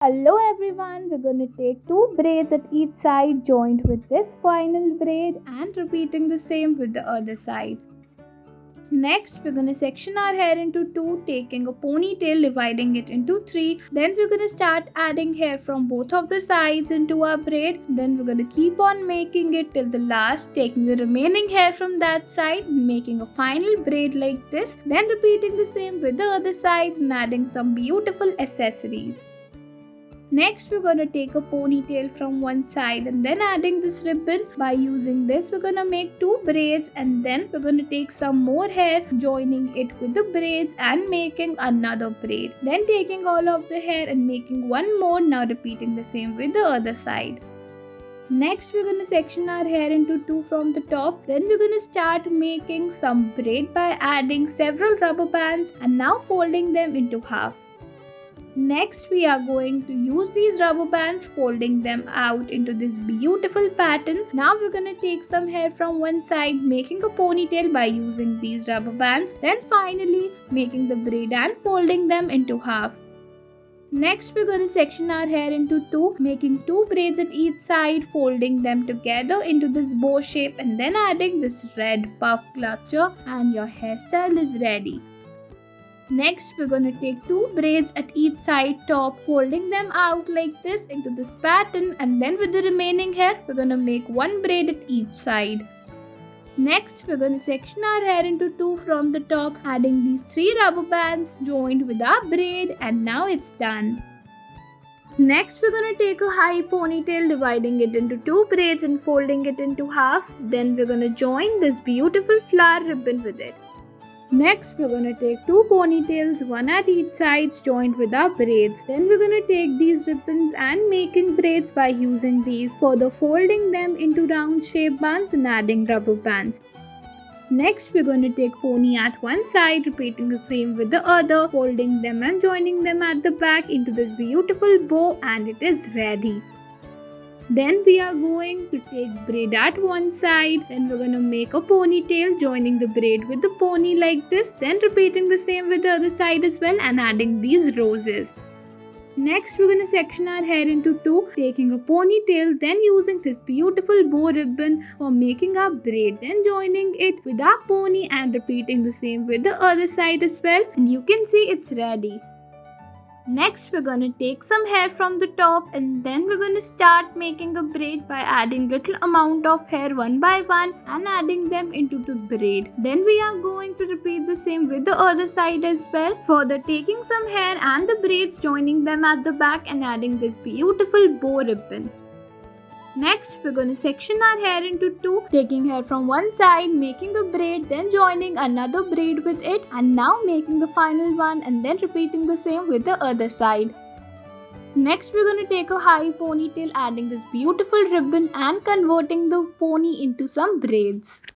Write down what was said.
Hello everyone, we're going to take two braids at each side joined with this final braid and repeating the same with the other side. Next, we're going to section our hair into two, taking a ponytail, dividing it into three. Then we're going to start adding hair from both of the sides into our braid. Then we're going to keep on making it till the last, taking the remaining hair from that side, making a final braid like this. Then repeating the same with the other side and adding some beautiful accessories. Next, we're going to take a ponytail from one side and then adding this ribbon. By using this, we're going to make two braids and then we're going to take some more hair, joining it with the braids and making another braid. Then taking all of the hair and making one more, now repeating the same with the other side. Next, we're going to section our hair into two from the top. Then we're going to start making some braid by adding several rubber bands and now folding them into half. Next, we are going to use these rubber bands, folding them out into this beautiful pattern. Now we're going to take some hair from one side, making a ponytail by using these rubber bands. Then finally, making the braid and folding them into half. Next, we're going to section our hair into two, making two braids at each side, folding them together into this bow shape and then adding this red puff clutcher, and your hairstyle is ready. Next, we're going to take two braids at each side top, folding them out like this into this pattern, and then with the remaining hair, we're going to make one braid at each side. Next, we're going to section our hair into two from the top, adding these three rubber bands joined with our braid, and now it's done. Next, we're going to take a high ponytail, dividing it into two braids and folding it into half. Then we're going to join this beautiful flower ribbon with it. Next, we're going to take two ponytails, one at each side, joined with our braids. Then we're going to take these ribbons and making braids by using these, further folding them into round shape buns and adding rubber bands. Next, we're going to take pony at one side, repeating the same with the other, folding them and joining them at the back into this beautiful bow, and it is ready. Then we are going to take braid at one side, then we're going to make a ponytail, joining the braid with the pony like this, then repeating the same with the other side as well and adding these roses. Next, we're going to section our hair into two, taking a ponytail, then using this beautiful bow ribbon for making our braid, then joining it with our pony and repeating the same with the other side as well, and you can see it's ready. Next, we're going to take some hair from the top and then we're going to start making a braid by adding little amount of hair one by one and adding them into the braid. Then we are going to repeat the same with the other side as well. Further taking some hair and the braids, joining them at the back and adding this beautiful bow ribbon. Next, we're going to section our hair into two, taking hair from one side, making a braid, then joining another braid with it, and now making the final one and then repeating the same with the other side. Next, we're going to take a high ponytail, adding this beautiful ribbon and converting the pony into some braids.